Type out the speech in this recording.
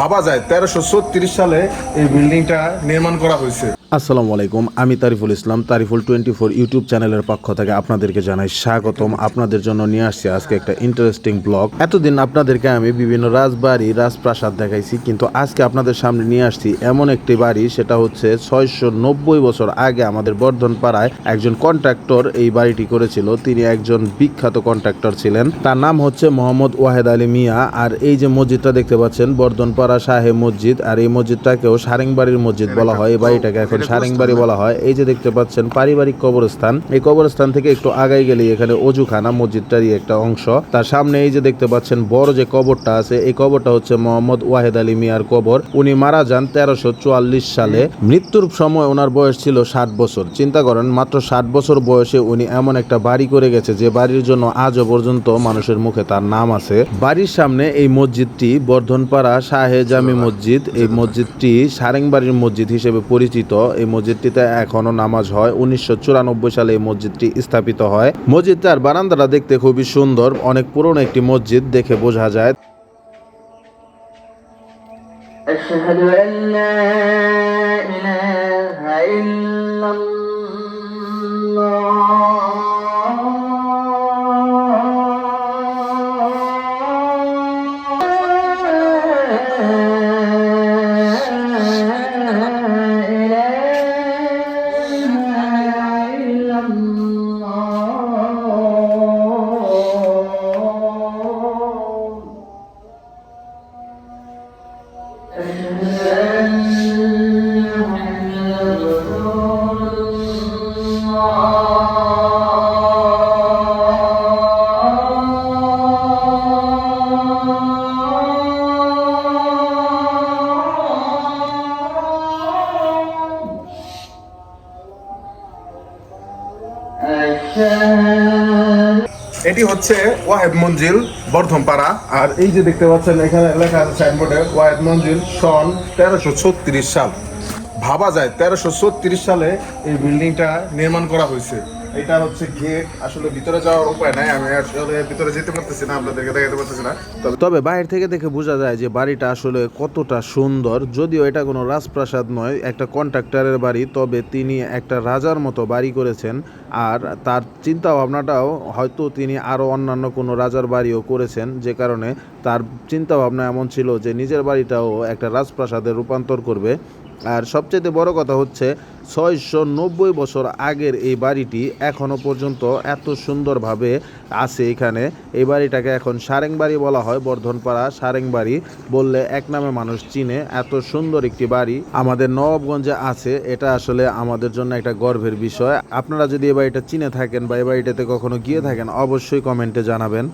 ভাবা যায় 1336 সালে এই বিল্ডিংটা নির্মাণ করা হয়েছে। আসসালামু আলাইকুম, আমি তারিফুল ইসলাম। তারিফুল 24 ইউটিউব চ্যানেলের পক্ষ থেকে আপনাদেরকে জানাই স্বাগতম। আপনাদের জন্য নিয়ে আসছি আজকে একটা ইন্টারেস্টিং ব্লগ। এতদিন আপনাদেরকে আমি বিভিন্ন রাজবাড়ি, রাজপ্রাসাদ দেখাইছি, কিন্তু আজকে আপনাদের সামনে নিয়ে আসছি এমন একটি বাড়ি, সেটা হচ্ছে 690 বছর আগে আমাদের বর্ধনপাড়ায় একজন কন্ট্রাক্টর এই বাড়িটি করেছিল। তিনি একজন বিখ্যাত কন্ট্রাক্টর ছিলেন, তার নাম হচ্ছে মোহাম্মদ ওয়াহেদ আলী মিয়া। আর এই যে মসজিদটা দেখতে পাচ্ছেন, বর্ধনপাড়া শাহে মসজিদ, আর এই মসজিদটাকেও সারেংবাড়ির মসজিদ বলা হয়। এই বাড়িটাকে এখন সারেংবাড়ি বলা হয়। এই যে দেখতে পাচ্ছেন পারিবারিক কবরস্থান, এই কবরস্থান থেকে একটু আগাই গেলেই এখানে অজুখানা, মসজিদটারই একটা অংশ। তার সামনে এই যে দেখতে পাচ্ছেন বড় যে কবরটা আছে, এই কবরটা হচ্ছে মোহাম্মদ ওয়াহেদ আলী মিয়ার কবর। উনি মারা যান 1344 সালে। মৃত্যুর সময় ওনার বয়স ছিল 60 বছর। চিন্তা করেন, মাত্র 60 বছর বয়সে উনি এমন একটা বাড়ি করে গেছে, যে বাড়ির জন্য আজও পর্যন্ত মানুষের মুখে তার নাম আছে। বাড়ির সামনে এই মসজিদটি বর্ধনপাড়া শাহে জামি মসজিদ। এই মসজিদটি সারেংবাড়ির মসজিদ হিসেবে পরিচিত। এই মসজিদটিতে এখনো নামাজ হয়। 1994 সালে এই মসজিদটি স্থাপিত হয়। মসজিদটার বারান্দাটা দেখতে খুবই সুন্দর, অনেক পুরনো একটি মসজিদ, দেখে বোঝা যায়। أشهد أن لا إله إلا এটি হচ্ছে ওয়াহেদ মঞ্জিল, বর্ধনপাড়া। আর এই যে দেখতে পাচ্ছেন এখানে লেখা আছে সাইনবোর্ডে, ওয়াহেদ মঞ্জিল সন 1336 সাল। ভাবা যায় 1336 সালে এই বিল্ডিংটা নির্মাণ করা হয়েছে। এটা হচ্ছে গেট। আসলে ভিতরে যাওয়ার উপায় নাই, আমি আসলে ভিতরে যেতে পারতেছি না, আপনাদেরকে দেখাতে পারতেছি না। তবে বাইরে থেকে দেখে বোঝা যায় যে বাড়িটা আসলে কতটা সুন্দর। যদিও এটা কোনো রাজপ্রাসাদ নয়, একটা কন্ট্রাক্টরের বাড়ি, তবে তিনি একটা রাজার মতো বাড়ি করেছেন। আর তার চিন্তা ভাবনাটাও হয়তো তিনি আরও অন্যান্য কোনো রাজার বাড়িও করেছেন, যে কারণে তার চিন্তা ভাবনা এমন ছিল যে নিজের বাড়িটাও একটা রাজপ্রাসাদে রূপান্তর করবে। আর সবচেয়ে বড় কথা হচ্ছে 690 বছর আগের এই বাড়িটি এখনও পর্যন্ত এত সুন্দরভাবে আছে এখানে। এই বাড়িটাকে এখন সারেংবাড়ি বলা হয়। বর্ধনপাড়া সারেংবাড়ি বললে এক নামে মানুষ চিনে। এত সুন্দর একটি বাড়ি আমাদের নবাবগঞ্জে আছে, এটা আসলে আমাদের জন্য একটা গর্বের বিষয়। আপনারা যদি এই বাড়িটা চিনে থাকেন বা এই বাড়িটাতে কখনো গিয়ে থাকেন, অবশ্যই কমেন্টে জানাবেন।